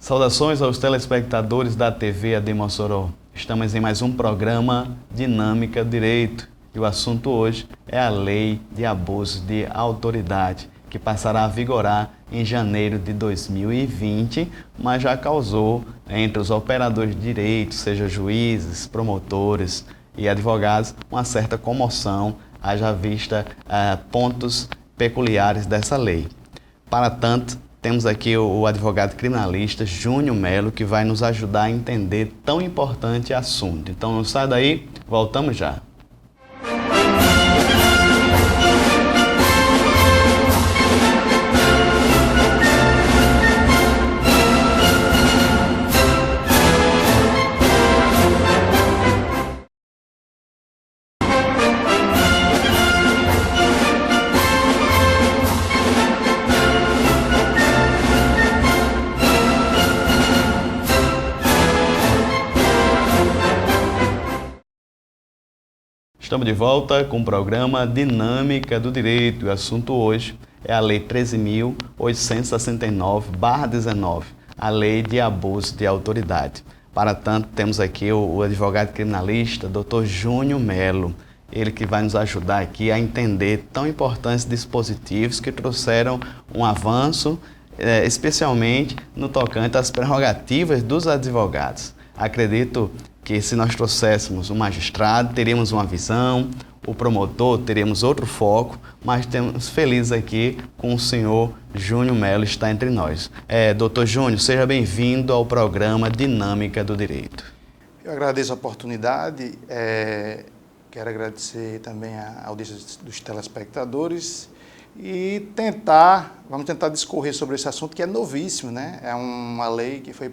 Saudações aos telespectadores da TV AD Mossoró. Estamos em mais um programa Dinâmica do Direito e o assunto hoje é a Lei de Abuso de Autoridade, que passará a vigorar em janeiro de 2020, mas já causou entre os operadores de direito, seja juízes, promotores e advogados, uma certa comoção, haja vista pontos peculiares dessa lei. Para tanto, temos aqui o advogado criminalista Júnior Melo, que vai nos ajudar a entender tão importante assunto. Então não sai daí, voltamos já. Estamos de volta com o programa Dinâmica do Direito. O assunto hoje é a Lei 13.869/19, a Lei de Abuso de Autoridade. Para tanto, temos aqui o advogado criminalista, Dr. Júnior Melo, ele que vai nos ajudar aqui a entender tão importantes dispositivos que trouxeram um avanço, especialmente no tocante às prerrogativas dos advogados. Acredito que se nós trouxéssemos um magistrado, teríamos uma visão, o promotor, teríamos outro foco, mas estamos felizes aqui com o senhor Júnior Melo estar entre nós. Doutor Júnior, seja bem-vindo ao programa Dinâmica do Direito. Eu agradeço a oportunidade, quero agradecer também a audiência dos telespectadores e vamos tentar discorrer sobre esse assunto que é novíssimo, né? É uma lei que foi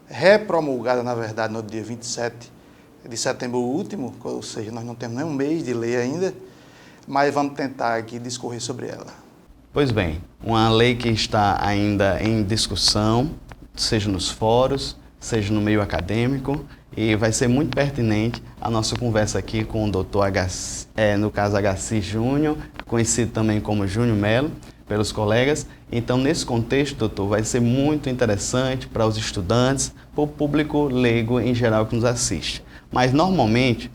repromulgada, na verdade, no dia 27 de setembro último, ou seja, nós não temos nem um mês de lei ainda, mas vamos tentar aqui discorrer sobre ela. Pois bem, uma lei que está ainda em discussão, seja nos fóruns, seja no meio acadêmico, e vai ser muito pertinente a nossa conversa aqui com o doutor no caso Agaci Júnior, conhecido também como Júnior Melo, pelos colegas. Então, nesse contexto, doutor, vai ser muito interessante para os estudantes, para o público leigo em geral que nos assiste. Mas, normalmente,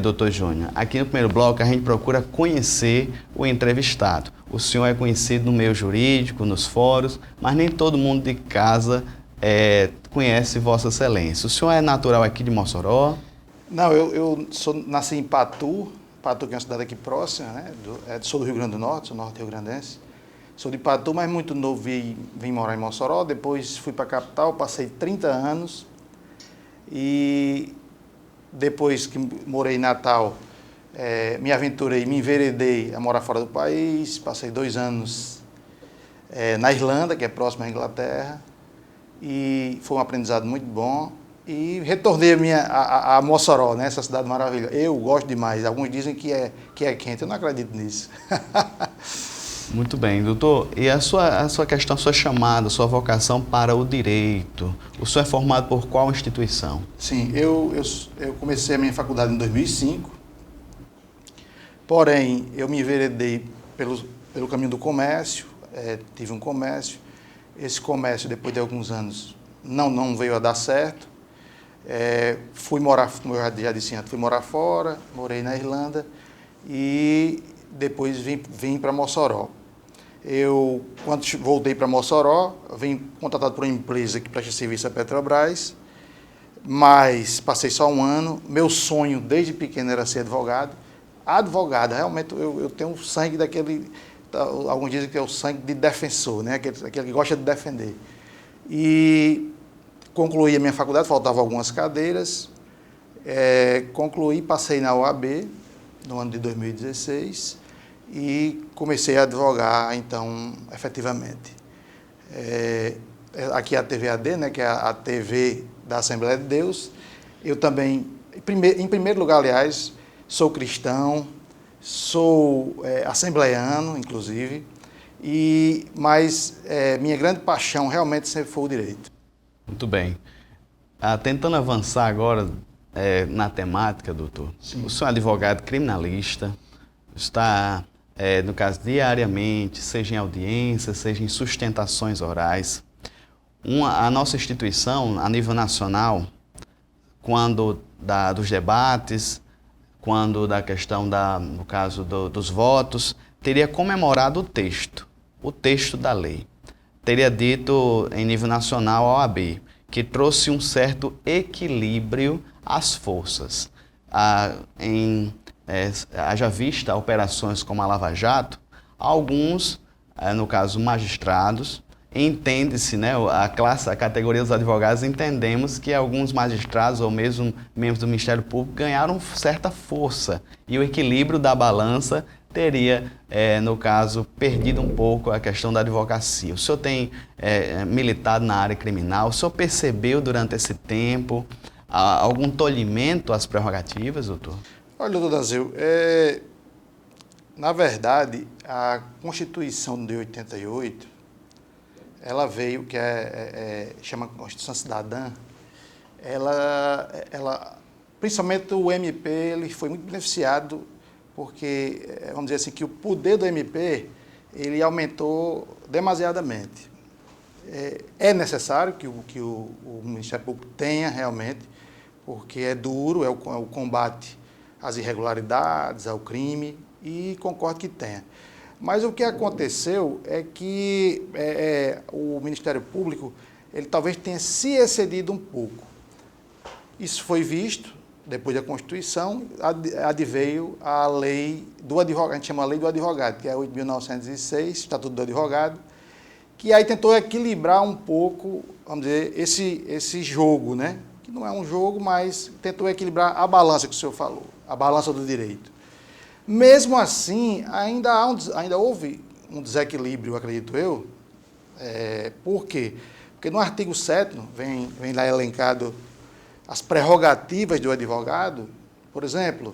doutor Júnior, aqui no primeiro bloco a gente procura conhecer o entrevistado. O senhor é conhecido no meio jurídico, nos fóruns, mas nem todo mundo de casa conhece Vossa Excelência. O senhor é natural aqui de Mossoró? Não, eu nasci em Patu, que é uma cidade aqui próxima, né? Sou do Rio Grande do Norte, sou norte-rio-grandense. Sou de Patu, mas muito novo vim morar em Mossoró, depois fui para a capital, passei 30 anos e depois que morei em Natal, me aventurei, me enveredei a morar fora do país, passei 2 anos na Irlanda, que é próxima à Inglaterra, e foi um aprendizado muito bom e retornei a Mossoró, né, essa cidade maravilhosa. Eu gosto demais, alguns dizem que é quente, eu não acredito nisso. Muito bem, doutor. E a sua questão, a sua chamada, a sua vocação para o direito? O senhor é formado por qual instituição? Sim, eu comecei a minha faculdade em 2005, porém eu me enveredei pelo caminho do comércio, tive um comércio. Esse comércio, depois de alguns anos, não veio a dar certo. Fui morar, como eu já disse antes, fui morar fora, morei na Irlanda e depois vim para Mossoró. Quando voltei para Mossoró, vim contratado por uma empresa que presta serviço à Petrobras, mas passei só 1 ano. Meu sonho desde pequeno era ser advogado. Advogado, realmente eu tenho sangue daquele, alguns dizem que é o sangue de defensor, né? Aquele que gosta de defender. E concluí a minha faculdade, faltavam algumas cadeiras, concluí, passei na OAB no ano de 2016, e comecei a advogar, então, efetivamente. Aqui é a TV AD, né, que é a TV da Assembleia de Deus. Eu também, em primeiro lugar, aliás, sou cristão, sou assembleiano, inclusive, mas minha grande paixão realmente sempre foi o direito. Muito bem. Tentando avançar agora na temática, doutor. Sim. O senhor é advogado criminalista, está, no caso, diariamente, seja em audiência, seja em sustentações orais. A nossa instituição, a nível nacional, quando dos debates, quando da questão, no caso dos votos, teria comemorado o texto da lei. Teria dito, em nível nacional, a OAB, que trouxe um certo equilíbrio às forças. Haja vista operações como a Lava Jato, alguns, no caso magistrados, entende-se, né, a categoria dos advogados, entendemos que alguns magistrados ou mesmo membros do Ministério Público ganharam certa força e o equilíbrio da balança teria, no caso, perdido um pouco a questão da advocacia. O senhor tem militado na área criminal, o senhor percebeu durante esse tempo algum tolhimento às prerrogativas, doutor? Olha, doutor Dazeu, na verdade, a Constituição de 88, ela veio, chama Constituição Cidadã, ela, principalmente o MP, ele foi muito beneficiado porque, vamos dizer assim, que o poder do MP, ele aumentou demasiadamente. É necessário que o Ministério Público tenha realmente, porque é duro, é o combate às irregularidades, ao crime, e concordo que tenha. Mas o que aconteceu é que o Ministério Público, ele talvez tenha se excedido um pouco. Isso foi visto, depois da Constituição, adveio a lei do advogado, a gente chama a lei do advogado, que é 8.906, Estatuto do Advogado, que aí tentou equilibrar um pouco, vamos dizer, esse jogo, né? Que não é um jogo, mas tentou equilibrar a balança que o senhor falou, a balança do direito. Mesmo assim, ainda houve um desequilíbrio, acredito eu. Por quê? Porque no artigo 7º, vem lá elencado as prerrogativas do advogado. Por exemplo,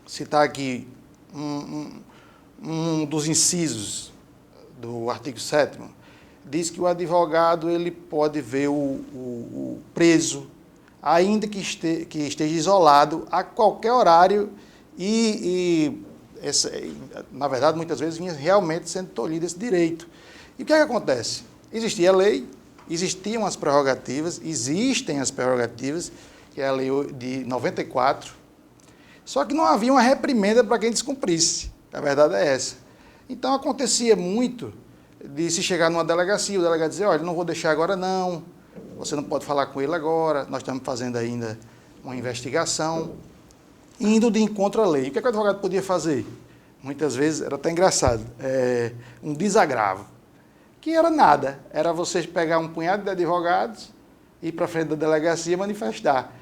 citar aqui um dos incisos do artigo 7º, diz que o advogado ele pode ver o preso, ainda que esteja isolado, a qualquer horário, na verdade, muitas vezes vinha realmente sendo tolhido esse direito. E o que acontece? Existia a lei, existiam as prerrogativas, existem as prerrogativas, que é a lei de 94, só que não havia uma reprimenda para quem descumprisse. A verdade é essa. Então, acontecia muito de se chegar numa delegacia, o delegado dizer, olha, não vou deixar agora não, você não pode falar com ele agora, nós estamos fazendo ainda uma investigação, indo de encontro à lei. O que o advogado podia fazer? Muitas vezes, era até engraçado, um desagravo, que era nada, era você pegar um punhado de advogados, ir para frente da delegacia e manifestar.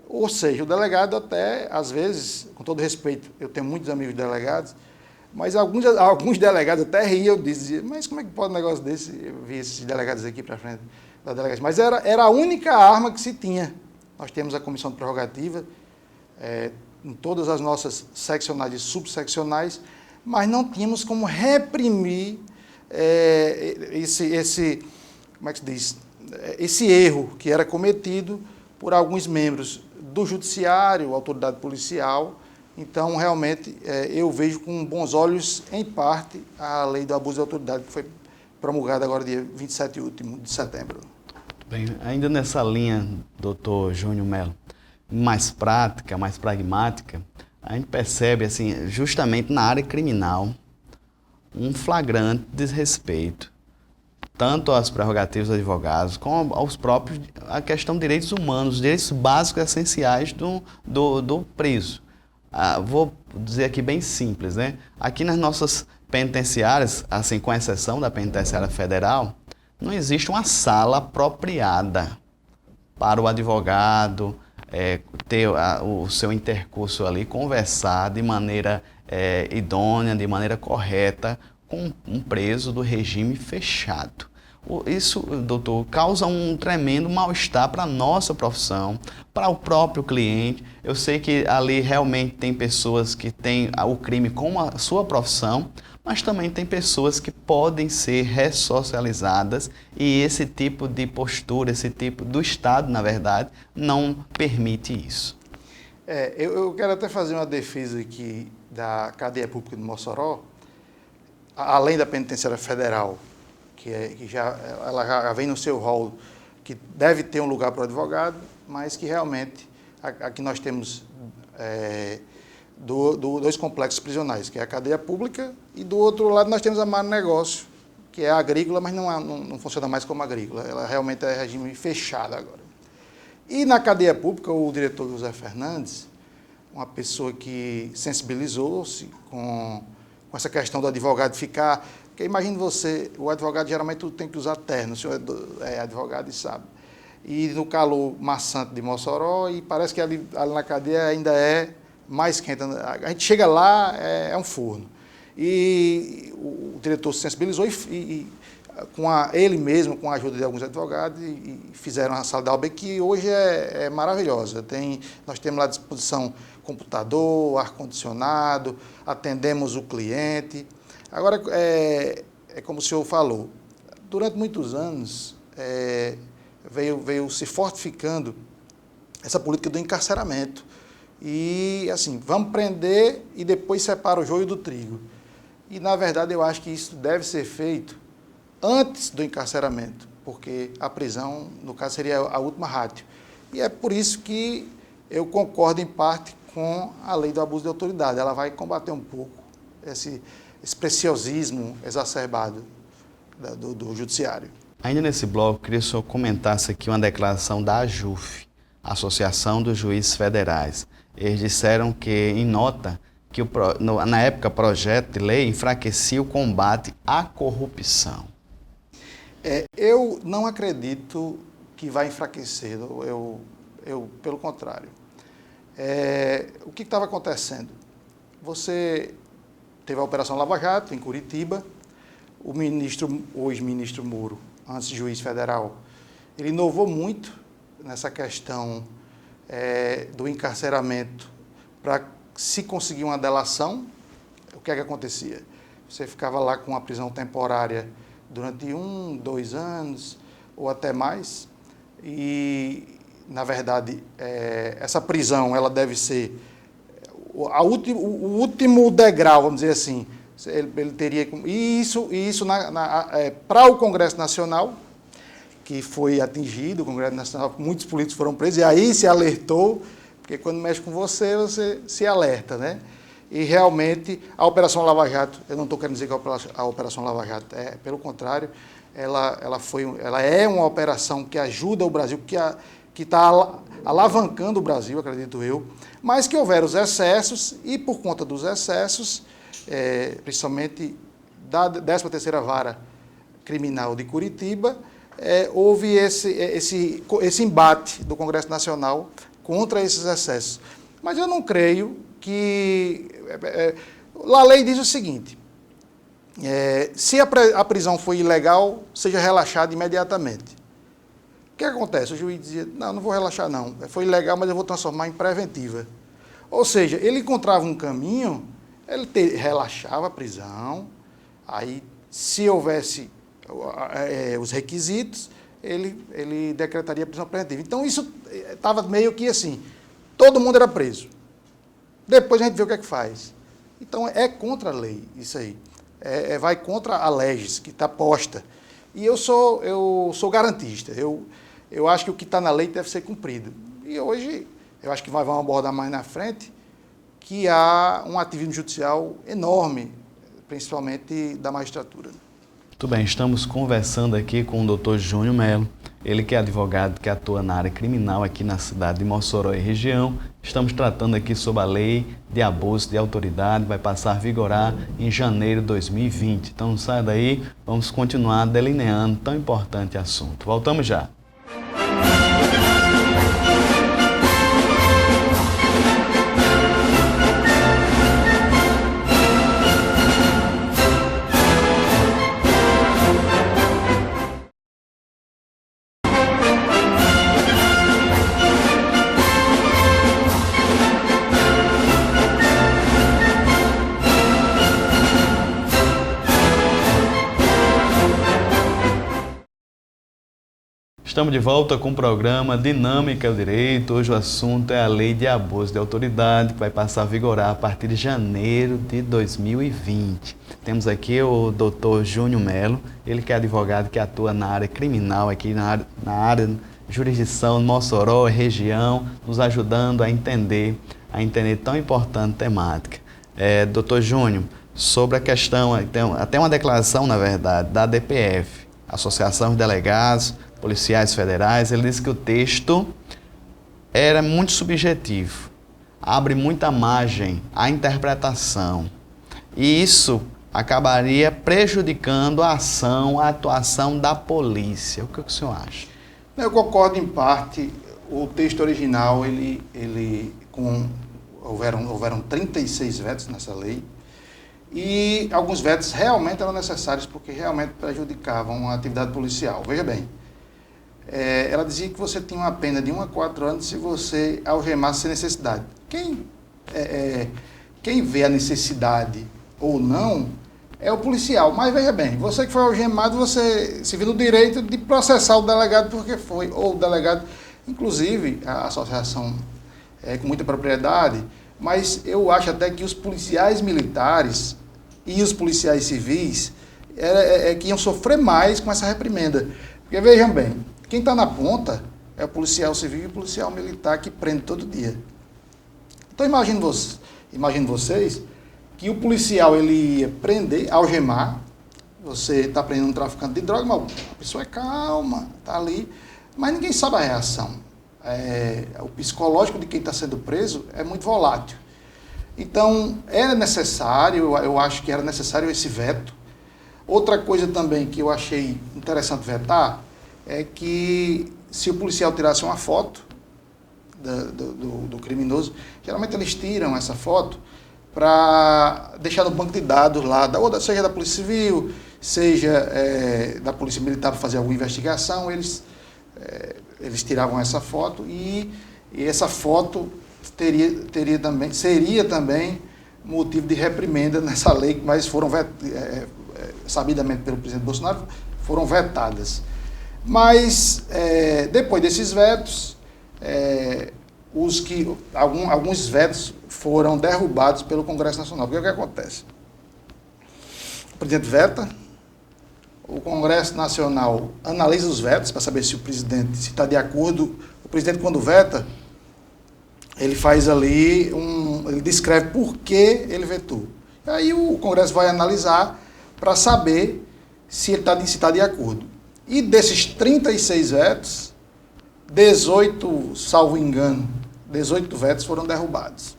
Ou seja, o delegado até, às vezes, com todo respeito, eu tenho muitos amigos delegados, mas alguns delegados até riam, diziam, mas como é que pode um negócio desse? Eu vi esses delegados aqui para frente da delegacia. Mas era a única arma que se tinha. Nós temos a comissão de prerrogativa, em todas as nossas seccionais e subseccionais, mas não tínhamos como reprimir como é que se diz? Esse erro que era cometido por alguns membros do judiciário, autoridade policial. Então, realmente, eu vejo com bons olhos, em parte, a lei do abuso de autoridade, que foi promulgada agora dia 27 de setembro. Bem, ainda nessa linha, doutor Júnior Melo, mais prática, mais pragmática, a gente percebe, assim, justamente na área criminal, um flagrante desrespeito, tanto às prerrogativas dos advogados, como aos próprios, a questão de direitos humanos, direitos básicos essenciais do preso. Vou dizer aqui bem simples, né? Aqui nas nossas penitenciárias, assim, com exceção da penitenciária federal, não existe uma sala apropriada para o advogado ter o seu intercurso ali, conversar de maneira idônea, de maneira correta, com um preso do regime fechado. Isso, doutor, causa um tremendo mal-estar para a nossa profissão, para o próprio cliente. Eu sei que ali realmente tem pessoas que têm o crime como a sua profissão, mas também tem pessoas que podem ser ressocializadas e esse tipo de postura, esse tipo do Estado, na verdade, não permite isso. Eu quero até fazer uma defesa aqui da cadeia pública de Mossoró, além da penitenciária federal, ela já vem no seu rol, que deve ter um lugar para o advogado, mas que realmente aqui nós temos dois complexos prisionais, que é a cadeia pública, e do outro lado nós temos a Mar Negócio, que é agrícola, mas não funciona mais como agrícola, ela realmente é regime fechado agora. E na cadeia pública, o diretor José Fernandes, uma pessoa que sensibilizou-se com essa questão do advogado ficar... Porque imagine você, o advogado geralmente tem que usar terno, o senhor é advogado e sabe. E no calor maçante de Mossoró, e parece que ali na cadeia ainda é mais quente. A gente chega lá, é um forno. E o diretor se sensibilizou e ele mesmo, com a ajuda de alguns advogados, e fizeram a sala da OAB, que hoje é maravilhosa. Nós temos lá à disposição computador, ar-condicionado, atendemos o cliente. Agora, é como o senhor falou, durante muitos anos veio se fortificando essa política do encarceramento. E, assim, vamos prender e depois separa o joio do trigo. E, na verdade, eu acho que isso deve ser feito antes do encarceramento, porque a prisão, no caso, seria a última rátio. E é por isso que eu concordo, em parte, com a lei do abuso de autoridade. Ela vai combater um pouco esse preciosismo exacerbado do judiciário. Ainda nesse bloco, eu queria que o senhor comentasse aqui uma declaração da AJUF, Associação dos Juízes Federais. Eles disseram que, em nota, que na época o projeto de lei enfraquecia o combate à corrupção. Eu não acredito que vai enfraquecer, pelo contrário. O que estava acontecendo? Você teve a Operação Lava Jato, em Curitiba, hoje ministro Moro, antes juiz federal, ele inovou muito nessa questão do encarceramento para se conseguir uma delação. O que é que acontecia? Você ficava lá com uma prisão temporária durante 1, 2 anos ou até mais e, na verdade, essa prisão ela deve ser o último degrau, vamos dizer assim. Ele teria isso para o Congresso Nacional, que foi atingido, o Congresso Nacional, muitos políticos foram presos, e aí se alertou, porque quando mexe com você se alerta, né? E realmente a Operação Lava Jato, eu não estou querendo dizer que a Operação Lava Jato pelo contrário, ela é uma operação que ajuda o Brasil, que está alavancando o Brasil, acredito eu, mas que houveram os excessos, e por conta dos excessos, principalmente da 13ª Vara Criminal de Curitiba, houve esse embate do Congresso Nacional contra esses excessos. Mas eu não creio que... a lei diz o seguinte, se a prisão foi ilegal, seja relaxada imediatamente. O que acontece? O juiz dizia, não vou relaxar não, foi ilegal, mas eu vou transformar em preventiva. Ou seja, ele encontrava um caminho, ele relaxava a prisão, aí se houvesse os requisitos, ele decretaria a prisão preventiva. Então isso estava meio que assim, todo mundo era preso. Depois a gente vê o que é que faz. Então é contra a lei isso aí, vai contra a legis que está posta. E eu sou garantista, eu acho que o que está na lei deve ser cumprido. E hoje, eu acho que vamos abordar mais na frente, que há um ativismo judicial enorme, principalmente da magistratura. Muito bem, estamos conversando aqui com o Dr. Júnior Melo, ele que é advogado que atua na área criminal aqui na cidade de Mossoró e região. Estamos tratando aqui sobre a lei de abuso de autoridade, vai passar a vigorar em janeiro de 2020. Então não saia daí, vamos continuar delineando tão importante assunto. Voltamos já. Estamos de volta com o programa Dinâmica do Direito. Hoje o assunto é a Lei de Abuso de Autoridade, que vai passar a vigorar a partir de janeiro de 2020. Temos aqui o Dr. Júnior Melo, ele que é advogado que atua na área criminal, aqui na área jurisdição Mossoró, região, nos ajudando a entender tão importante temática. Dr. Júnior, sobre a questão, até uma declaração, na verdade, da ADPF, Associação de Delegados Policiais Federais, ele disse que o texto era muito subjetivo, abre muita margem à interpretação, e isso acabaria prejudicando a atuação da polícia. O que o senhor acha? Eu concordo em parte. O texto original, houveram 36 vetos nessa lei, e alguns vetos realmente eram necessários porque realmente prejudicavam a atividade policial. Veja bem, ela dizia que você tinha uma pena de 1 a 4 anos se você algemasse sem necessidade. Quem vê a necessidade ou não é o policial. Mas veja bem, você que foi algemado, você se viu no direito de processar o delegado porque foi, ou o delegado, inclusive a associação com muita propriedade, mas eu acho até que os policiais militares e os policiais civis que iam sofrer mais com essa reprimenda. Porque vejam bem, quem está na ponta é o policial civil e o policial militar que prende todo dia. Então imagine vocês que o policial ele ia prender, algemar, você está prendendo um traficante de droga, mas a pessoa é calma, está ali, mas ninguém sabe a reação. O psicológico de quem está sendo preso é muito volátil. Então, era necessário, eu acho que era necessário esse veto. Outra coisa também que eu achei interessante vetar é que se o policial tirasse uma foto do criminoso, geralmente eles tiram essa foto para deixar no banco de dados lá, seja da Polícia Civil, seja da Polícia Militar para fazer alguma investigação, eles tiravam essa foto e essa foto seria também motivo de reprimenda nessa lei, mas foram sabidamente pelo presidente Bolsonaro, foram vetadas. Mas depois desses vetos, alguns vetos foram derrubados pelo Congresso Nacional. Porque o que acontece? O presidente veta, o Congresso Nacional analisa os vetos para saber se o presidente está de acordo. O presidente, quando veta, ele faz ali, ele descreve por que ele vetou. Aí o Congresso vai analisar para saber se ele está de acordo. E desses 36 vetos, 18, salvo engano, 18 vetos foram derrubados.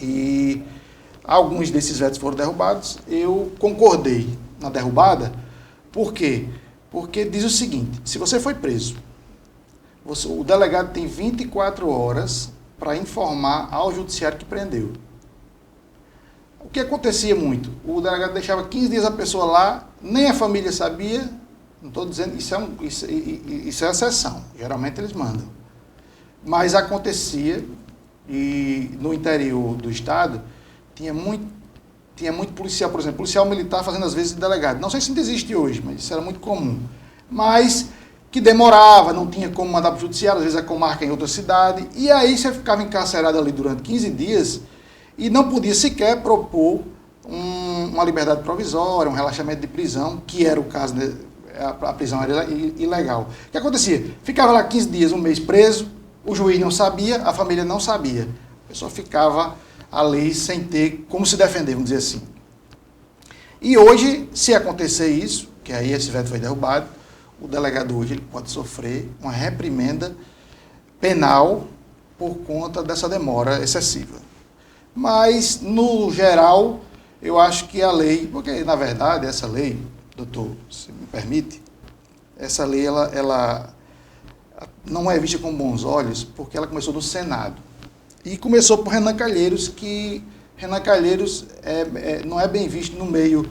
E alguns desses vetos foram derrubados. Eu concordei na derrubada. Por quê? Porque diz o seguinte: se você foi preso, o delegado tem 24 horas para informar ao judiciário que prendeu. O que acontecia muito? O delegado deixava 15 dias a pessoa lá, nem a família sabia. Não estou dizendo, isso é exceção. Geralmente eles mandam. Mas acontecia, e no interior do estado, tinha muito policial, por exemplo, policial militar fazendo às vezes de delegado. Não sei se ainda existe hoje, mas isso era muito comum. Mas que demorava, não tinha como mandar para o judiciário, às vezes a comarca em outra cidade, e aí você ficava encarcerado ali durante 15 dias e não podia sequer propor uma liberdade provisória, um relaxamento de prisão, que era o caso, a prisão era ilegal. O que acontecia? Ficava lá 15 dias, um mês preso, o juiz não sabia, a família não sabia. A pessoa ficava ali sem ter como se defender, vamos dizer assim. E hoje, se acontecer isso, que aí esse veto foi derrubado, o delegado hoje ele pode sofrer uma reprimenda penal por conta dessa demora excessiva. Mas, no geral, eu acho que a lei, porque na verdade essa lei, doutor, se me permite, essa lei ela não é vista com bons olhos porque ela começou no Senado. E começou por Renan Calheiros, que Renan Calheiros não é bem visto no meio,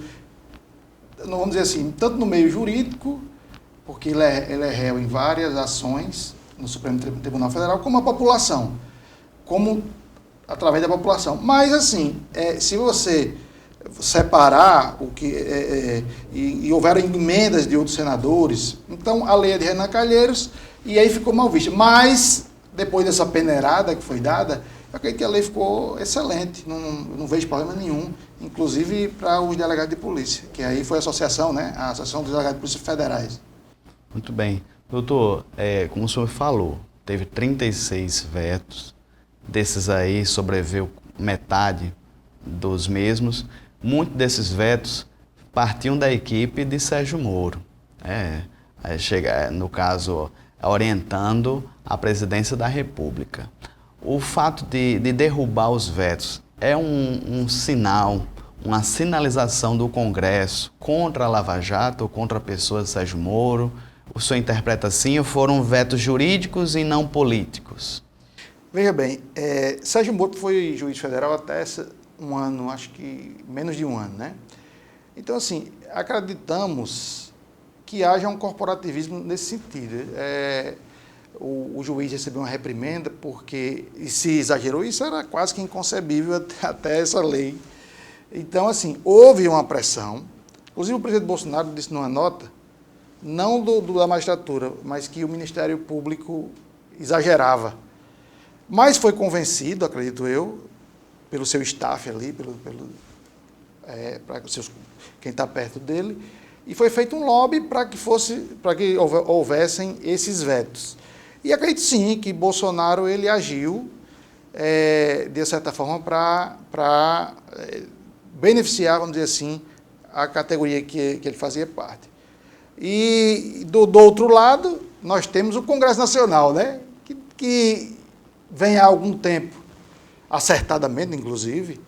não vamos dizer assim, tanto no meio jurídico, porque ele é réu em várias ações no Supremo Tribunal Federal, como a população, como através da população. Mas, assim, se você separar o que e houveram emendas de outros senadores. Então a lei é de Renan Calheiros e aí ficou mal vista. Mas depois dessa peneirada que foi dada, eu acredito que a lei ficou excelente, não vejo problema nenhum, inclusive para os delegados de polícia, que aí foi a associação, né? A Associação dos Delegados de Polícia Federais. Muito bem. Doutor, como o senhor falou, teve 36 vetos, desses aí sobreviveu metade dos mesmos. Muitos desses vetos partiam da equipe de Sérgio Moro, no caso, orientando a presidência da República. O fato de derrubar os vetos é um sinal, uma sinalização do Congresso contra a Lava Jato ou contra a pessoa de Sérgio Moro? O senhor interpreta assim, ou foram vetos jurídicos e não políticos? Veja bem, Sérgio Moro foi juiz federal até um ano, acho que menos de um ano, né? Então, assim, acreditamos que haja um corporativismo nesse sentido. O juiz recebeu uma reprimenda porque se exagerou, isso era quase que inconcebível até essa lei. Então, assim, houve uma pressão. Inclusive, o presidente Bolsonaro disse numa nota, não da magistratura, mas que o Ministério Público exagerava. Mas foi convencido, acredito eu, pelo seu staff ali, quem está perto dele, e foi feito um lobby para que houvessem esses vetos. E acredito sim que Bolsonaro ele agiu, de certa forma, para beneficiar, vamos dizer assim, a categoria que ele fazia parte. E do outro lado, nós temos o Congresso Nacional, né? que vem há algum tempo, acertadamente, inclusive,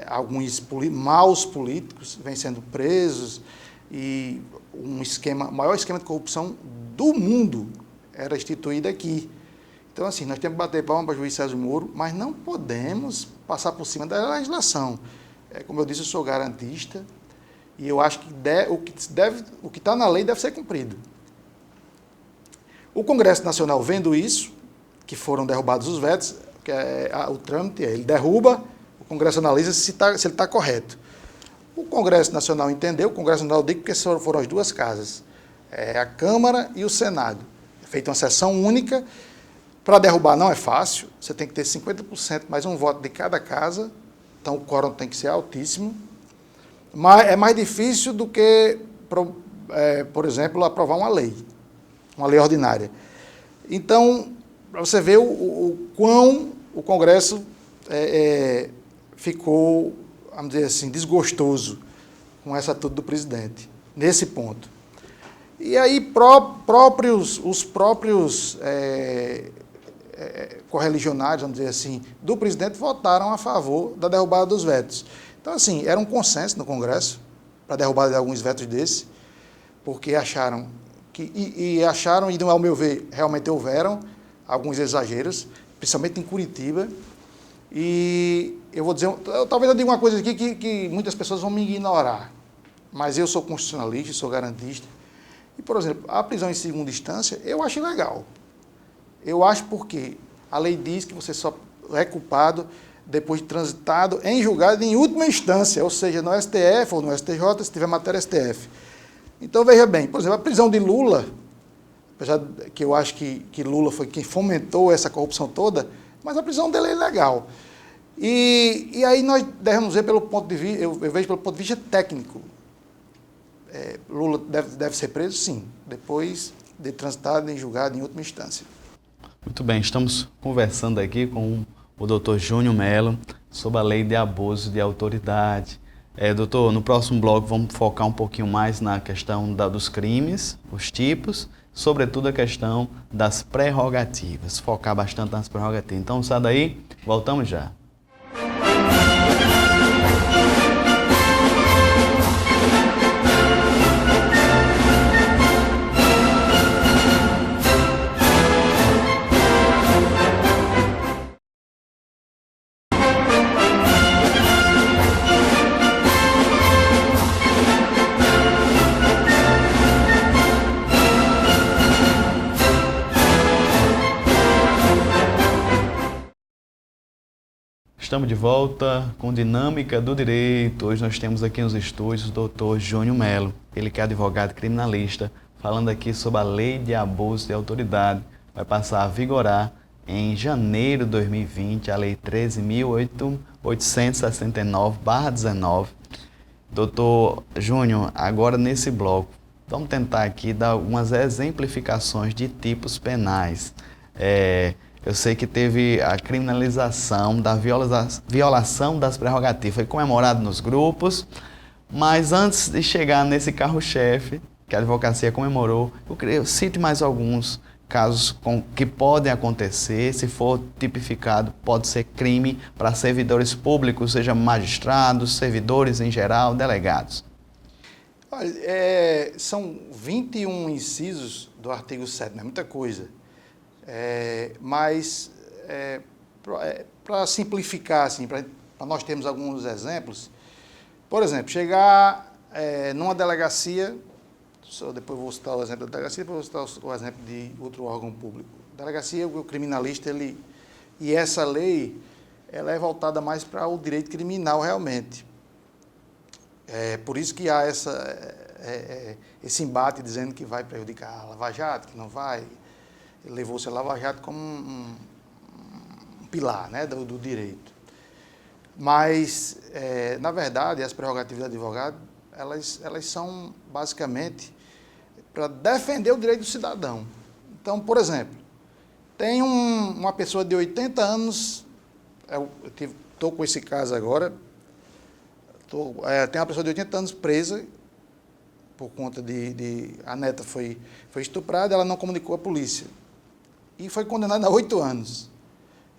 alguns maus políticos vêm sendo presos e o maior esquema de corrupção do mundo era instituído aqui. Então, assim, nós temos que bater palma para o juiz Sérgio Moro, mas não podemos passar por cima da legislação. Como eu disse, eu sou garantista e eu acho que o que está na lei deve ser cumprido. O Congresso Nacional, vendo isso, que foram derrubados os vetos, o trâmite ele derruba, o Congresso analisa se ele está correto. O Congresso Nacional entendeu, o Congresso Nacional diz que foram as duas casas, a Câmara e o Senado. Feita uma sessão única, para derrubar não é fácil, você tem que ter 50% mais um voto de cada casa, então o quórum tem que ser altíssimo, mas é mais difícil do que, por exemplo, aprovar uma lei ordinária. Então, para você ver o quão o Congresso ficou, vamos dizer assim, desgostoso com essa atitude do presidente, nesse ponto. E aí os próprios correligionários, vamos dizer assim, do presidente votaram a favor da derrubada dos vetos. Então, assim, era um consenso no Congresso para a derrubada de alguns vetos desses, porque acharam acharam, e ao meu ver, realmente houveram alguns exageros, principalmente em Curitiba. E eu vou dizer, talvez eu diga uma coisa aqui que muitas pessoas vão me ignorar, mas eu sou constitucionalista, sou garantista. E, por exemplo, a prisão em segunda instância, eu acho legal. Eu acho porque a lei diz que você só é culpado depois de transitado em julgado em última instância, ou seja, no STF ou no STJ, se tiver matéria STF. Então, veja bem, por exemplo, a prisão de Lula, apesar que eu acho que Lula foi quem fomentou essa corrupção toda, mas a prisão dele é legal. E aí nós devemos ver pelo ponto de vista, eu vejo pelo ponto de vista técnico. Lula deve ser preso, sim, depois de transitado em julgado em última instância. Muito bem, estamos conversando aqui com o doutor Júnior Melo sobre a lei de abuso de autoridade. Doutor, no próximo bloco vamos focar um pouquinho mais na questão dos crimes, os tipos, sobretudo a questão das prerrogativas, focar bastante nas prerrogativas. Então, sai daí, voltamos já. Estamos de volta com Dinâmica do Direito. Hoje nós temos aqui nos estúdios o doutor Júnior Melo, ele que é advogado criminalista, falando aqui sobre a Lei de Abuso de Autoridade. Vai passar a vigorar em janeiro de 2020, a Lei 13.869/19. Doutor Júnior, agora nesse bloco, vamos tentar aqui dar algumas exemplificações de tipos penais. Eu sei que teve a criminalização da violação das prerrogativas, foi comemorado nos grupos, mas antes de chegar nesse carro-chefe, que a advocacia comemorou, eu cito mais alguns casos que podem acontecer, se for tipificado, pode ser crime para servidores públicos, seja magistrados, servidores em geral, delegados. Olha, são 21 incisos do artigo 7, não é muita coisa. Mas, para simplificar, assim, para nós termos alguns exemplos, por exemplo, chegar numa delegacia, depois vou citar o exemplo da delegacia, depois vou citar o exemplo de outro órgão público. Delegacia, o criminalista, e essa lei, ela é voltada mais para o direito criminal, realmente. Por isso que há esse embate dizendo que vai prejudicar a Lava Jato, que não vai. Levou-se a Lava Jato como um pilar, né, do direito. Mas, na verdade, as prerrogativas do advogado, elas são basicamente para defender o direito do cidadão. Então, por exemplo, tem uma pessoa de 80 anos, estou com esse caso agora, tem uma pessoa de 80 anos presa, por conta a neta foi estuprada, ela não comunicou à polícia. E foi condenada a 8 anos.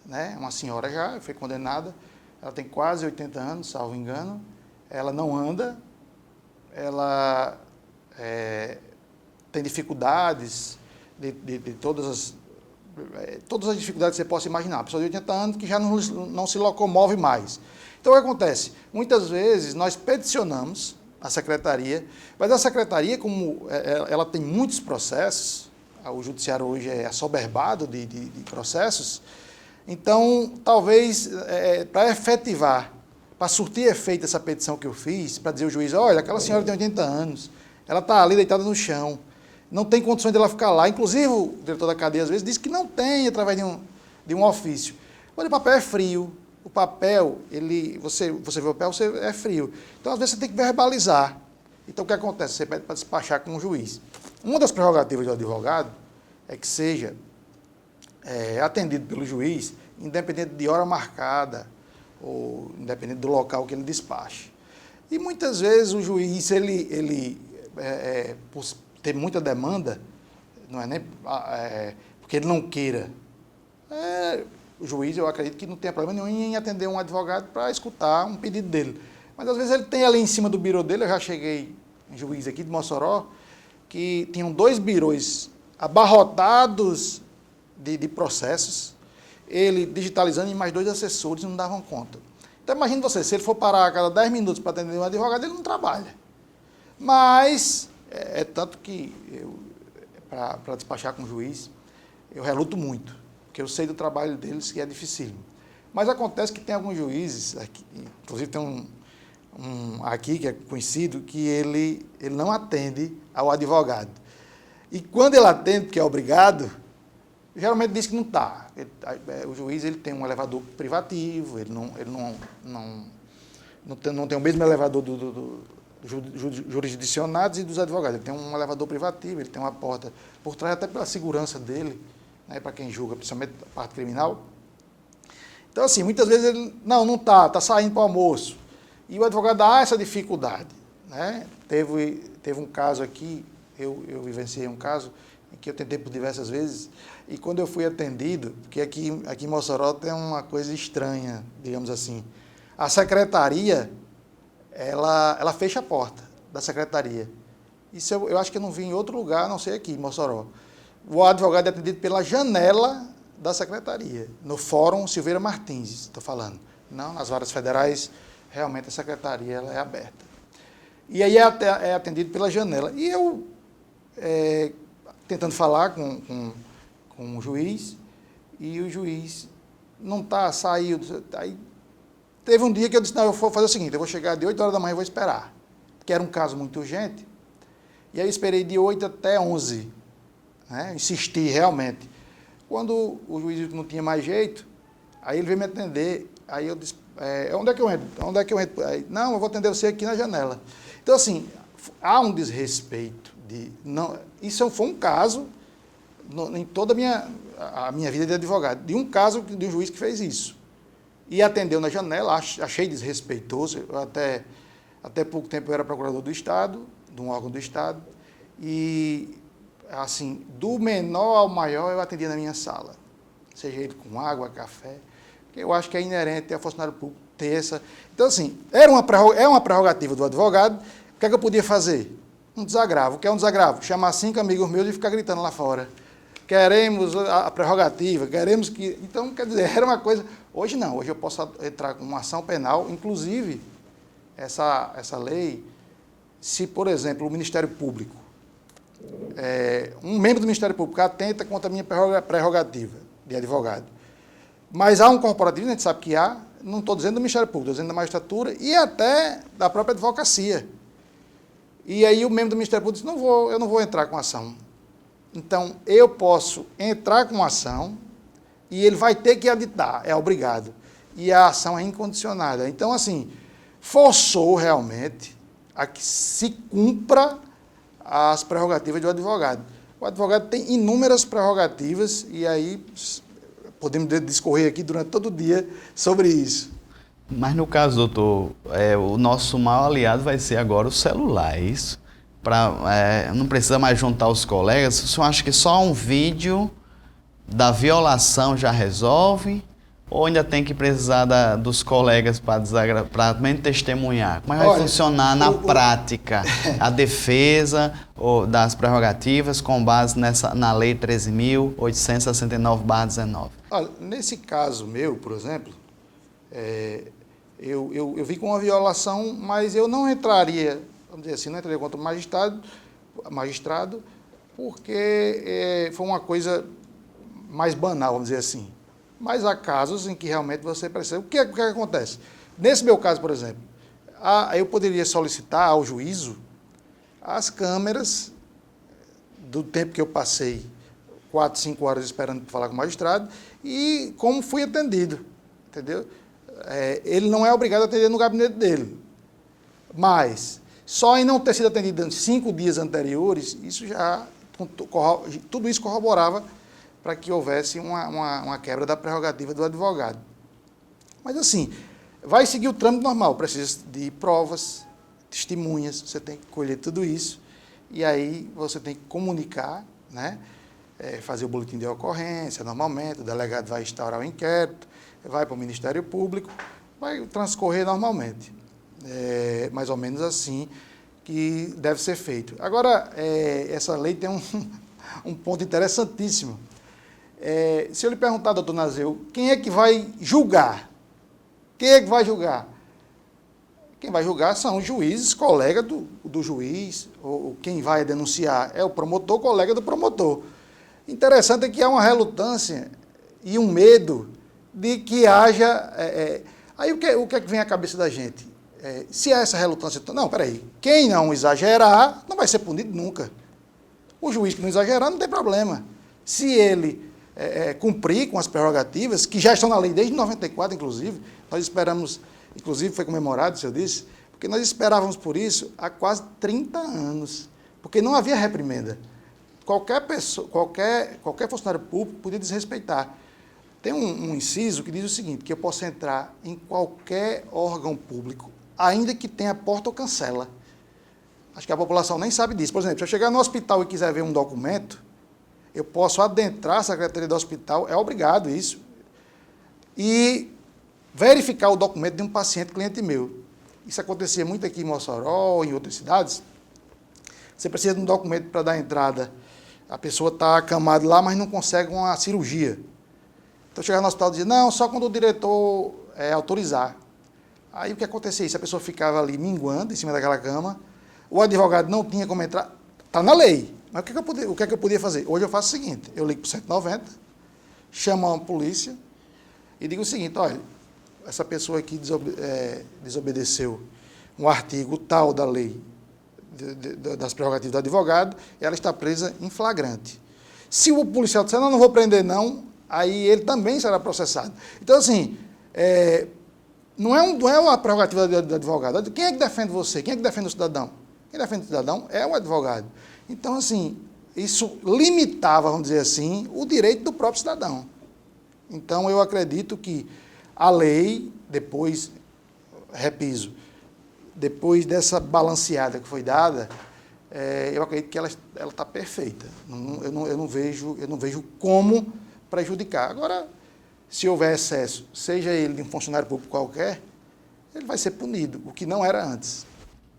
Né? Uma senhora já foi condenada, ela tem quase 80 anos, salvo engano, ela não anda, ela tem dificuldades, de todas as dificuldades que você possa imaginar. A pessoa de 80 anos que já não se locomove mais. Então, o que acontece? Muitas vezes nós peticionamos a secretaria, mas a secretaria, como ela tem muitos processos, o judiciário hoje é assoberbado de processos, então, talvez, para efetivar, para surtir efeito essa petição que eu fiz, para dizer ao juiz, olha, aquela senhora tem 80 anos, ela está ali deitada no chão, não tem condições dela ficar lá. Inclusive, o diretor da cadeia, às vezes, diz que não tem, através de um ofício. Mas o papel é frio. O papel, você vê o papel, é frio. Então, às vezes, você tem que verbalizar. Então, o que acontece? Você pede para despachar com o juiz. Uma das prerrogativas do advogado é que seja atendido pelo juiz, independente de hora marcada, ou independente do local que ele despache. E, muitas vezes, o juiz, por ter muita demanda, não é nem porque ele não queira, o juiz, eu acredito que não tenha problema nenhum em atender um advogado para escutar um pedido dele. Mas, às vezes, ele tem ali em cima do birô dele, eu já cheguei em juiz aqui de Mossoró, que tinham 2 birôs abarrotados de processos, ele digitalizando e mais 2 assessores não davam conta. Então, imagine você, se ele for parar a cada 10 minutos para atender um advogado, ele não trabalha. Mas, tanto que, para despachar com o juiz, eu reluto muito, porque eu sei do trabalho deles que é dificílimo. Mas acontece que tem alguns juízes, aqui, inclusive tem um aqui que é conhecido, que ele não atende ao advogado. E quando ele atende, que é obrigado, geralmente diz que não está. O juiz ele tem um elevador privativo, ele não tem o mesmo elevador dos jurisdicionados e dos advogados. Ele tem um elevador privativo, ele tem uma porta por trás, até pela segurança dele, né, para quem julga, principalmente a parte criminal. Então, assim, muitas vezes ele, não está saindo para o almoço. E o advogado dá essa dificuldade. Né? Teve um caso aqui, eu vivenciei um caso, em que eu tentei por diversas vezes, e quando eu fui atendido, porque aqui em Mossoró tem uma coisa estranha, digamos assim, a secretaria, ela fecha a porta da secretaria. Isso eu acho que eu não vi em outro lugar, a não ser aqui em Mossoró. O advogado é atendido pela janela da secretaria, no Fórum Silveira Martins, estou falando. Não, nas varas federais, realmente a secretaria ela é aberta. E aí é atendido pela janela. E eu, tentando falar com o juiz, e o juiz não saiu. Aí Teve um dia que eu disse, não, eu vou fazer o seguinte, eu vou chegar de 8 horas da manhã e vou esperar. Porque era um caso muito urgente. E aí eu esperei de 8 até 11. Né? Insisti realmente. Quando o juiz viu que não tinha mais jeito, aí ele veio me atender. Aí eu disse, onde é que eu entro? Onde é que eu entro? Aí, não, eu vou atender você aqui na janela. Então, assim, há um desrespeito. Isso foi um caso em toda a minha vida de advogado, de um caso de um juiz que fez isso. E atendeu na janela, achei desrespeitoso. Até pouco tempo eu era procurador do Estado, de um órgão do Estado, e, assim, do menor ao maior eu atendia na minha sala, seja ele com água, café, porque eu acho que é inerente ao funcionário público ter essa... Então, assim, é uma prerrogativa do advogado. O que é que eu podia fazer? Um desagravo. O que é um desagravo? Chamar 5 amigos meus e ficar gritando lá fora. Queremos a prerrogativa, queremos que... Então, quer dizer, era uma coisa... Hoje não, hoje eu posso entrar com uma ação penal, inclusive, essa lei, se, por exemplo, o Ministério Público, um membro do Ministério Público atenta contra a minha prerrogativa de advogado, mas há um corporativismo, a gente sabe que há, não estou dizendo do Ministério Público, estou dizendo da magistratura e até da própria advocacia. E aí o membro do Ministério Público diz, eu não vou entrar com ação. Então, eu posso entrar com ação e ele vai ter que aditar, é obrigado. E a ação é incondicionada. Então, assim, forçou realmente a que se cumpra as prerrogativas do advogado. O advogado tem inúmeras prerrogativas e aí podemos discorrer aqui durante todo o dia sobre isso. Mas no caso, doutor, o nosso maior aliado vai ser agora o celular, é isso? Não precisa mais juntar os colegas. O senhor acha que só um vídeo da violação já resolve? Ou ainda tem que precisar dos colegas para também testemunhar? Como é que vai funcionar na prática a defesa das prerrogativas com base na Lei 13.869/19? Olha, nesse caso meu, por exemplo, eu vi com uma violação, mas eu não entraria, vamos dizer assim, não entraria contra o magistrado, porque foi uma coisa mais banal, vamos dizer assim. Mas há casos em que realmente você precisa... O que acontece? Nesse meu caso, por exemplo, eu poderia solicitar ao juízo as câmeras do tempo que eu passei 4, 5 horas esperando para falar com o magistrado e como fui atendido, entendeu? Ele não é obrigado a atender no gabinete dele. Mas, só em não ter sido atendido 5 dias anteriores, tudo isso corroborava para que houvesse uma quebra da prerrogativa do advogado. Mas, assim, vai seguir o trâmite normal, precisa de provas, testemunhas, você tem que colher tudo isso, e aí você tem que comunicar, né? Fazer o boletim de ocorrência, normalmente, o delegado vai instaurar o inquérito, vai para o Ministério Público, vai transcorrer normalmente. Mais ou menos assim que deve ser feito. Agora, essa lei tem um ponto interessantíssimo. Se eu lhe perguntar, doutor Nazeu, quem é que vai julgar? Quem é que vai julgar? Quem vai julgar são os juízes, colega do juiz, ou quem vai denunciar é o promotor, colega do promotor. Interessante é que há uma relutância e um medo de que haja... Aí o que é que vem à cabeça da gente? Se há essa relutância... Não, peraí. Quem não exagerar não vai ser punido nunca. O juiz que não exagerar não tem problema. Se ele cumprir com as prerrogativas, que já estão na lei desde 94, inclusive, nós esperamos, inclusive foi comemorado, se eu disse, porque nós esperávamos por isso há quase 30 anos, porque não havia reprimenda. Qualquer pessoa, qualquer funcionário público podia desrespeitar. Tem um inciso que diz o seguinte, que eu posso entrar em qualquer órgão público, ainda que tenha porta ou cancela. Acho que a população nem sabe disso. Por exemplo, se eu chegar no hospital e quiser ver um documento, eu posso adentrar a secretaria do hospital, é obrigado isso, e verificar o documento de um paciente, cliente meu. Isso acontecia muito aqui em Mossoró, em outras cidades. Você precisa de um documento para dar entrada. A pessoa está acamada lá, mas não consegue uma cirurgia. Então, chegar no hospital e dizia, não, só quando o diretor autorizar. Aí, o que acontecia? A pessoa ficava ali minguando em cima daquela cama, o advogado não tinha como entrar, está na lei. Mas o que é que eu podia fazer? Hoje eu faço o seguinte, eu ligo para o 190, chamo a polícia e digo o seguinte, olha, essa pessoa aqui desobedeceu um artigo tal da lei das prerrogativas do advogado, ela está presa em flagrante. Se o policial disser, não vou prender não, aí ele também será processado. Então, assim, não é uma prerrogativa do advogado. Quem é que defende você? Quem é que defende o cidadão? Quem defende o cidadão é o advogado. Então, assim, isso limitava, vamos dizer assim, o direito do próprio cidadão. Então, eu acredito que a lei, depois, repiso, depois dessa balanceada que foi dada, eu acredito que ela está perfeita. Eu não vejo como prejudicar. Agora, se houver excesso, seja ele de um funcionário público qualquer, ele vai ser punido, o que não era antes.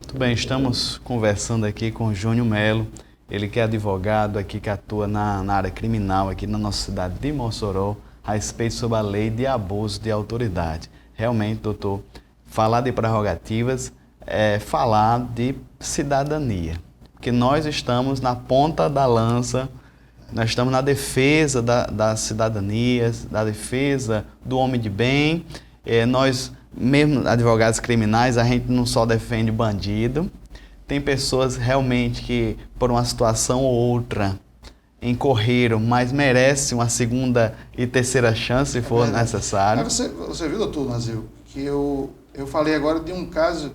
Muito bem, estamos conversando aqui com o Júnior Melo, ele que é advogado aqui, que atua na área criminal aqui na nossa cidade de Mossoró, a respeito sobre a lei de abuso de autoridade. Realmente, doutor, falar de prerrogativas é falar de cidadania, porque nós estamos na ponta da lança, nós estamos na defesa das cidadanias, da defesa do homem de bem. Nós, mesmo advogados criminais, a gente não só defende bandido, tem pessoas realmente que, por uma situação ou outra, incorreram, mas merecem uma segunda e terceira chance, se for necessário. Mas você viu, doutor Nazil, que eu falei agora de um caso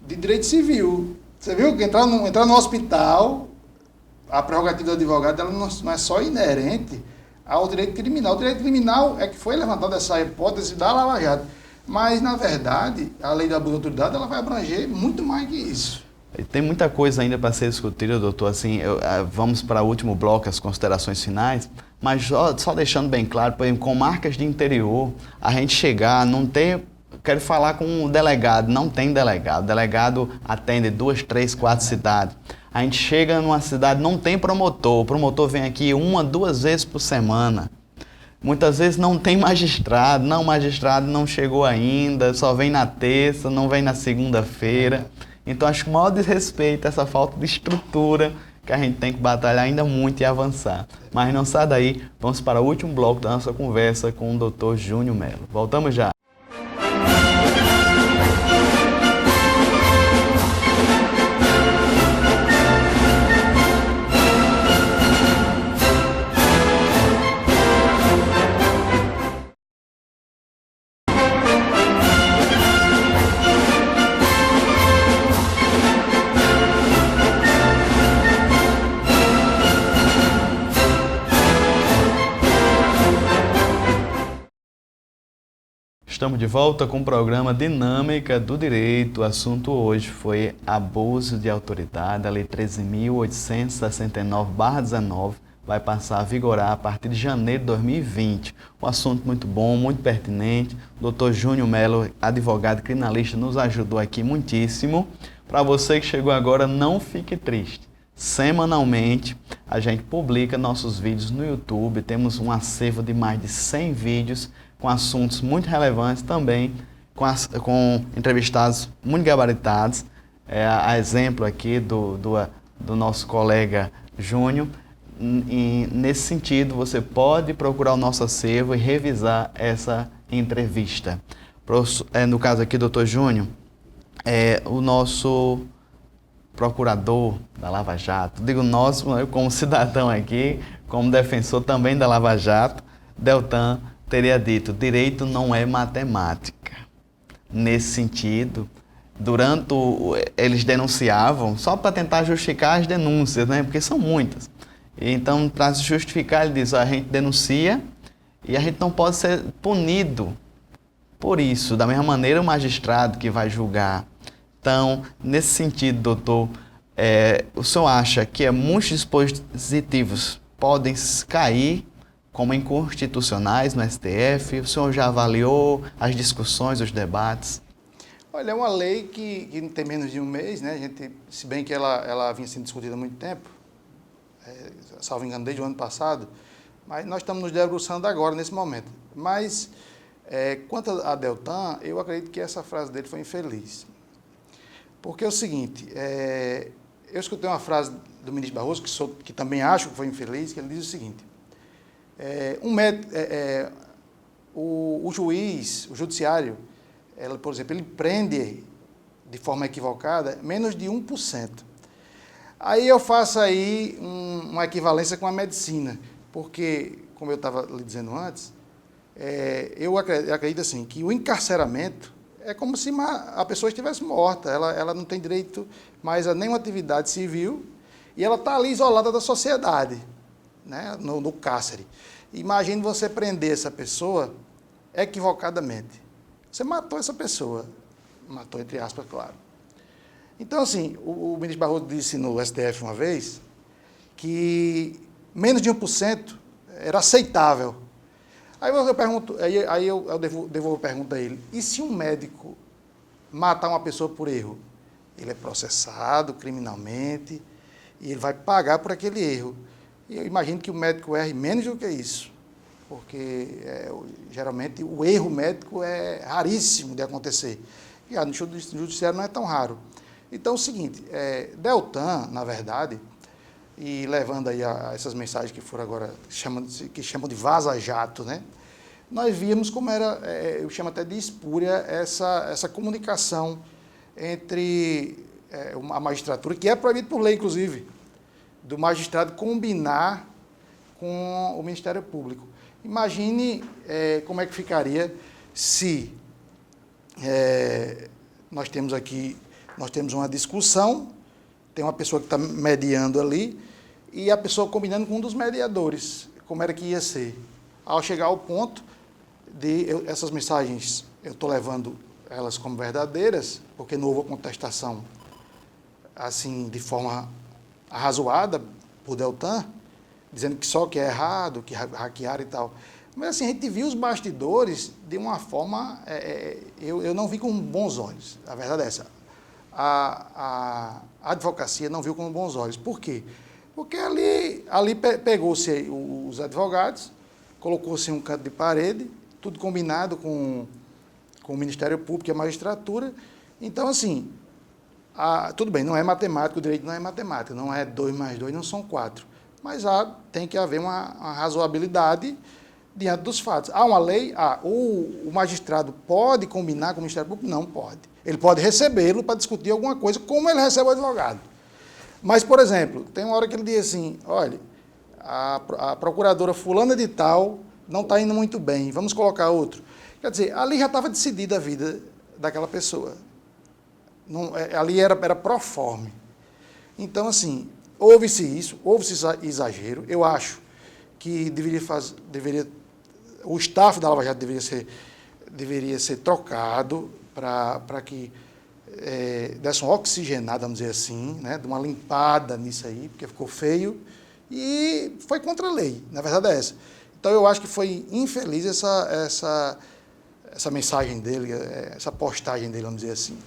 de direito civil. Você viu que entrar no hospital, a prerrogativa do advogado ela não é só inerente ao direito criminal. O direito criminal é que foi levantada essa hipótese da Lava Jato. Mas, na verdade, a lei da abuso de autoridade ela vai abranger muito mais que isso. Tem muita coisa ainda para ser discutida, doutor. Assim, vamos para o último bloco, as considerações finais, mas só deixando bem claro, por exemplo, com marcas de interior, a gente chegar, não ter... Quero falar com o delegado, não tem delegado. O delegado atende 2, 3, 4 cidades. A gente chega numa cidade, não tem promotor. O promotor vem aqui 1, 2 vezes por semana. Muitas vezes não tem magistrado. Não, o magistrado não chegou ainda, só vem na terça, não vem na segunda-feira. Então, acho que o maior desrespeito é essa falta de estrutura que a gente tem que batalhar ainda muito e avançar. Mas não sai daí, vamos para o último bloco da nossa conversa com o Dr. Júnior Melo. Voltamos já. Estamos de volta com o programa Dinâmica do Direito. O assunto hoje foi abuso de autoridade. A Lei 13.869/19 vai passar a vigorar a partir de janeiro de 2020. Um assunto muito bom, muito pertinente. O Dr. Júnior Melo, advogado criminalista, nos ajudou aqui muitíssimo. Para você que chegou agora, não fique triste. Semanalmente, a gente publica nossos vídeos no YouTube. Temos um acervo de mais de 100 vídeos com assuntos muito relevantes também, com entrevistados muito gabaritados, a exemplo aqui do nosso colega Júnior. Nesse sentido, você pode procurar o nosso acervo e revisar essa entrevista. No caso aqui, doutor Júnior, o nosso procurador da Lava Jato, digo nosso, eu como cidadão aqui, como defensor também da Lava Jato, Deltan, teria dito, direito não é matemática. Nesse sentido, eles denunciavam só para tentar justificar as denúncias, né? Porque são muitas. Então, para justificar, ele diz, a gente denuncia e a gente não pode ser punido por isso. Da mesma maneira, o magistrado que vai julgar. Então, nesse sentido, doutor, o senhor acha que muitos dispositivos podem cair como inconstitucionais no STF? O senhor já avaliou as discussões, os debates? Olha, é uma lei que tem menos de um mês, né? Se bem que ela vinha sendo discutida há muito tempo, salvo engano, desde o ano passado, mas nós estamos nos debruçando agora, nesse momento. Mas, quanto a Deltan, eu acredito que essa frase dele foi infeliz. Porque é o seguinte, eu escutei uma frase do ministro Barroso, que também acho que foi infeliz, que ele diz o seguinte, o juiz, o judiciário, ela, por exemplo, ele prende de forma equivocada menos de 1%. Aí eu faço aí uma equivalência com a medicina, porque, como eu estava lhe dizendo antes, eu acredito assim, que o encarceramento é como se a pessoa estivesse morta, ela não tem direito mais a nenhuma atividade civil e ela está ali isolada da sociedade, né, no cárcere. Imagine você prender essa pessoa equivocadamente. Você matou essa pessoa, matou entre aspas, claro. Então, assim, o ministro Barroso disse no STF uma vez que menos de 1% era aceitável. Aí eu pergunto, eu devolvo a pergunta a ele: e se um médico matar uma pessoa por erro? Ele é processado criminalmente e ele vai pagar por aquele erro. E eu imagino que o médico erre menos do que isso, porque geralmente o erro médico é raríssimo de acontecer. E no judiciário não é tão raro. Então é o seguinte, Deltan, na verdade, e levando aí a essas mensagens que foram agora, que chamam de vaza-jato, né? Nós víamos como era, eu chamo até de espúria, essa comunicação entre a magistratura, que é proibido por lei, inclusive, do magistrado combinar com o Ministério Público. Imagine como é que ficaria se nós temos uma discussão, tem uma pessoa que está mediando ali, e a pessoa combinando com um dos mediadores, como era que ia ser. Ao chegar ao ponto essas mensagens, eu estou levando elas como verdadeiras, porque não houve contestação assim, de forma arrazoada por Deltan, dizendo que só que é errado, que hackearam e tal. Mas assim, a gente viu os bastidores de uma forma, eu não vi com bons olhos, a verdade é essa. A advocacia não viu com bons olhos. Por quê? Porque ali pegou-se os advogados, colocou-se um canto de parede, tudo combinado com o Ministério Público e a magistratura. Então, assim, tudo bem, não é matemática, o direito não é matemática, não é 2 mais 2, não são 4. Mas tem que haver uma razoabilidade diante dos fatos. Há uma lei, o magistrado pode combinar com o Ministério Público? Não pode. Ele pode recebê-lo para discutir alguma coisa, como ele recebe o advogado. Mas, por exemplo, tem uma hora que ele diz assim, olha, a procuradora fulana de tal não está indo muito bem, vamos colocar outro. Quer dizer, ali já estava decidida a vida daquela pessoa. Não, ali era proforme. Então, assim, houve-se isso, houve-se exagero. Eu acho que o staff da Lava Jato deveria ser trocado para que desse uma oxigenada, vamos dizer assim, né, de uma limpada nisso aí, porque ficou feio e foi contra a lei, na verdade é essa. Então eu acho que foi infeliz essa mensagem dele, essa postagem dele, vamos dizer assim.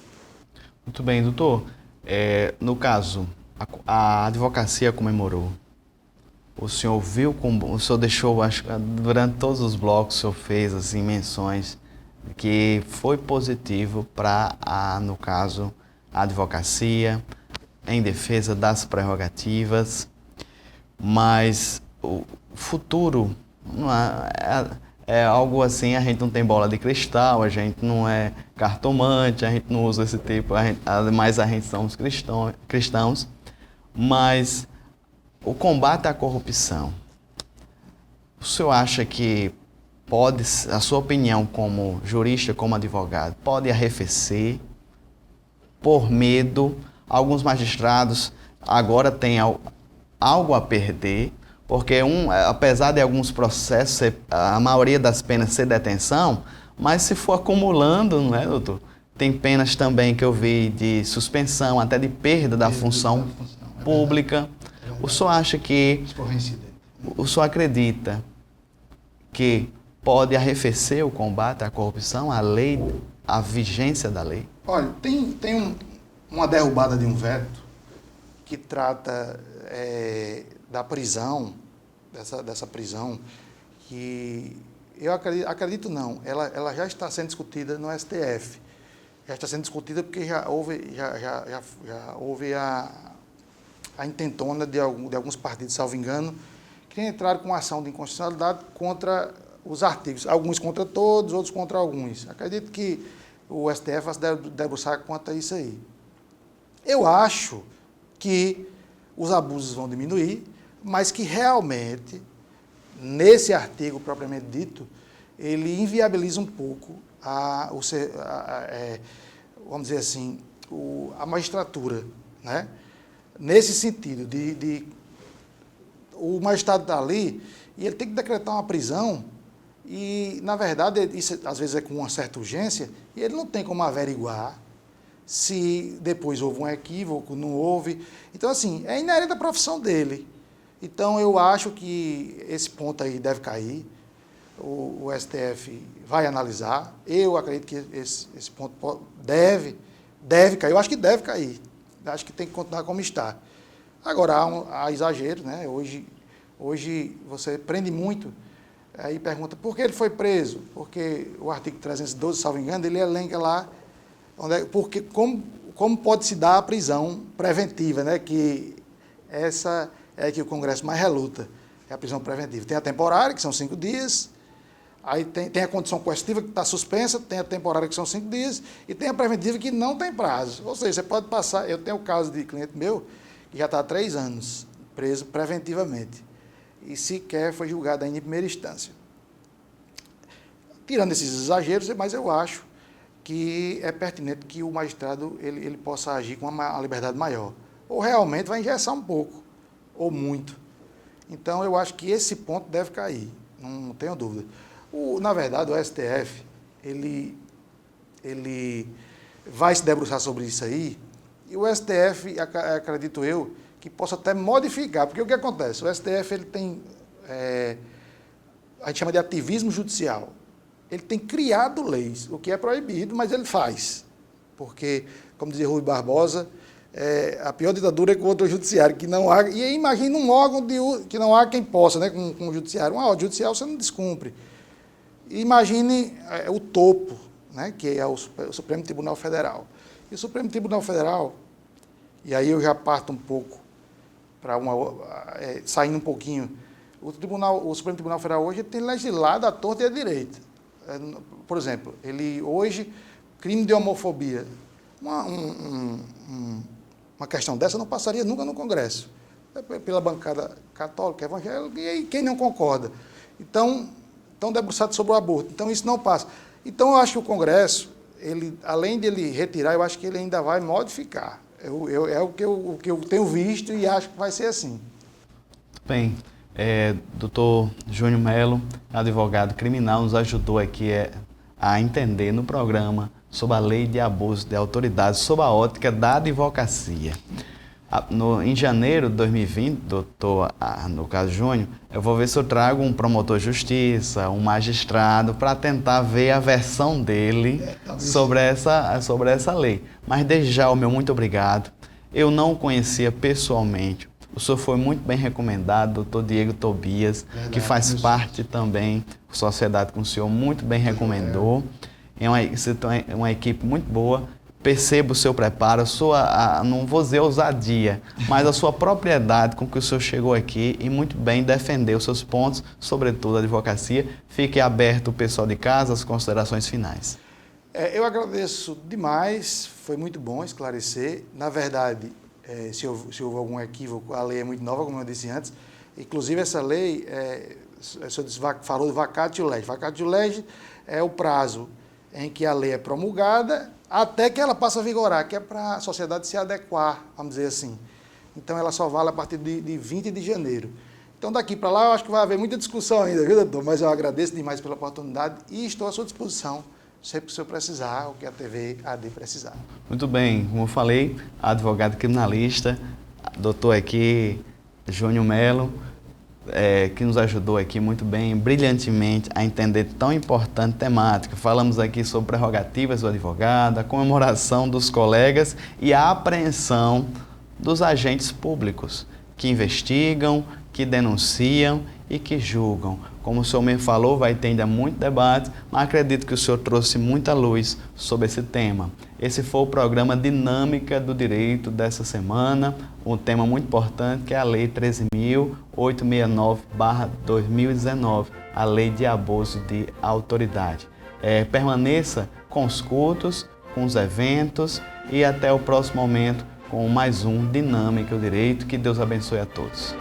Muito bem, doutor. No caso, a advocacia comemorou. O senhor viu como... O senhor deixou, acho, durante todos os blocos, o senhor fez assim, menções que foi positivo para, no caso, a advocacia, em defesa das prerrogativas, mas o futuro não é algo assim, a gente não tem bola de cristal, a gente não é cartomante, a gente não usa esse tipo, mas a gente somos cristãos, mas o combate à corrupção, o senhor acha que pode, a sua opinião como jurista, como advogado, pode arrefecer por medo? Alguns magistrados agora têm algo a perder, porque apesar de alguns processos, a maioria das penas ser detenção, mas se for acumulando, não é, doutor? Tem penas também que eu vi de suspensão, até de perda da função pública. O senhor acha que... O senhor acredita que pode arrefecer o combate à corrupção, a lei, a vigência da lei? Olha, tem uma derrubada de um veto que trata da prisão, dessa prisão, que eu acredito não, ela já está sendo discutida no STF. Já está sendo discutida porque já houve a intentona de alguns partidos, salvo engano, que entraram com ação de inconstitucionalidade contra os artigos, alguns contra todos, outros contra alguns. Acredito que o STF vai se debruçar quanto a isso aí. Eu acho que os abusos vão diminuir, mas que realmente, nesse artigo propriamente dito, ele inviabiliza um pouco vamos dizer assim, a magistratura, né? Nesse sentido, o magistrado está ali e ele tem que decretar uma prisão e, na verdade, isso às vezes é com uma certa urgência e ele não tem como averiguar se depois houve um equívoco, não houve. Então, assim, é inerente à profissão dele. Então, eu acho que esse ponto aí deve cair. O STF vai analisar. Eu acredito que esse ponto deve cair. Eu acho que deve cair. Eu acho que tem que continuar como está. Agora, há exagero, né? Hoje você prende muito. Aí pergunta, por que ele foi preso? Porque o artigo 312, salvo engano, ele elenca lá porque como pode se dar a prisão preventiva, né? Que essa é que o Congresso mais reluta, é a prisão preventiva. Tem a temporária, que são 5 dias, aí tem a condição coercitiva, que está suspensa, tem a temporária, que são 5 dias, e tem a preventiva, que não tem prazo. Ou seja, você pode passar... Eu tenho o caso de cliente meu, que já está há 3 anos preso preventivamente, e sequer foi julgado ainda em primeira instância. Tirando esses exageros, mas eu acho que é pertinente que o magistrado ele possa agir com uma liberdade maior. Ou realmente vai engessar um pouco, ou muito. Então, eu acho que esse ponto deve cair, não tenho dúvida. Na verdade, o STF, ele vai se debruçar sobre isso aí, e o STF, acredito eu, que possa até modificar, porque o que acontece? O STF ele tem, a gente chama de ativismo judicial. Ele tem criado leis, o que é proibido, mas ele faz. Porque, como dizia Rui Barbosa, a pior ditadura é contra o judiciário, que não há... E imagina um órgão que não há quem possa, né, com o judiciário. Uma ordem judicial você não descumpre. Imagine o topo, né, que é o Supremo Tribunal Federal. E o Supremo Tribunal Federal, e aí eu já parto um pouco, saindo um pouquinho, o Supremo Tribunal Federal hoje tem legislado à torta e à direita. Por exemplo, hoje, crime de homofobia, uma questão dessa não passaria nunca no Congresso, pela bancada católica, evangélica, e quem não concorda. Então, estão debruçados sobre o aborto. Então, isso não passa. Então, eu acho que o Congresso, além de ele retirar, eu acho que ele ainda vai modificar. É o que eu tenho visto e acho que vai ser assim. Bem, Dr. Júnior Melo, advogado criminal, nos ajudou aqui a entender no programa sobre a lei de abuso de autoridade, sob a ótica da advocacia. Em janeiro de 2020, no caso Júnior, eu vou ver se eu trago um promotor de justiça, um magistrado, para tentar ver a versão dele sobre essa lei. Mas desde já, o meu muito obrigado. Eu não o conhecia pessoalmente. O senhor foi muito bem recomendado, doutor Diego Tobias, que faz parte também da sociedade que o senhor muito bem recomendou. É uma equipe muito boa. Percebo o seu preparo, não vou dizer ousadia, mas a sua propriedade com que o senhor chegou aqui e muito bem defendeu os seus pontos, sobretudo a advocacia. Fique aberto o pessoal de casa, as considerações finais. Eu agradeço demais, foi muito bom esclarecer. Na verdade, se houve algum equívoco, a lei é muito nova, como eu disse antes. Inclusive, essa lei, o senhor falou de vacatio legis. Vacatio legis é o prazo em que a lei é promulgada até que ela passe a vigorar, que é para a sociedade se adequar, vamos dizer assim. Então, ela só vale a partir de 20 de janeiro. Então, daqui para lá, eu acho que vai haver muita discussão ainda, viu, doutor? Mas eu agradeço demais pela oportunidade e estou à sua disposição, sempre que o senhor precisar, ou que a TV AD precisar. Muito bem, como eu falei, advogado criminalista, doutor aqui, Júnior Melo, que nos ajudou aqui muito bem, brilhantemente, a entender tão importante temática. Falamos aqui sobre prerrogativas do advogado, a comemoração dos colegas e a apreensão dos agentes públicos que investigam, que denunciam e que julgam. Como o senhor mesmo falou, vai ter ainda muito debate, mas acredito que o senhor trouxe muita luz sobre esse tema. Esse foi o programa Dinâmica do Direito dessa semana, um tema muito importante que é a Lei 13.869/2019, a Lei de Abuso de Autoridade. Permaneça com os cultos, com os eventos e até o próximo momento com mais um Dinâmica o Direito. Que Deus abençoe a todos.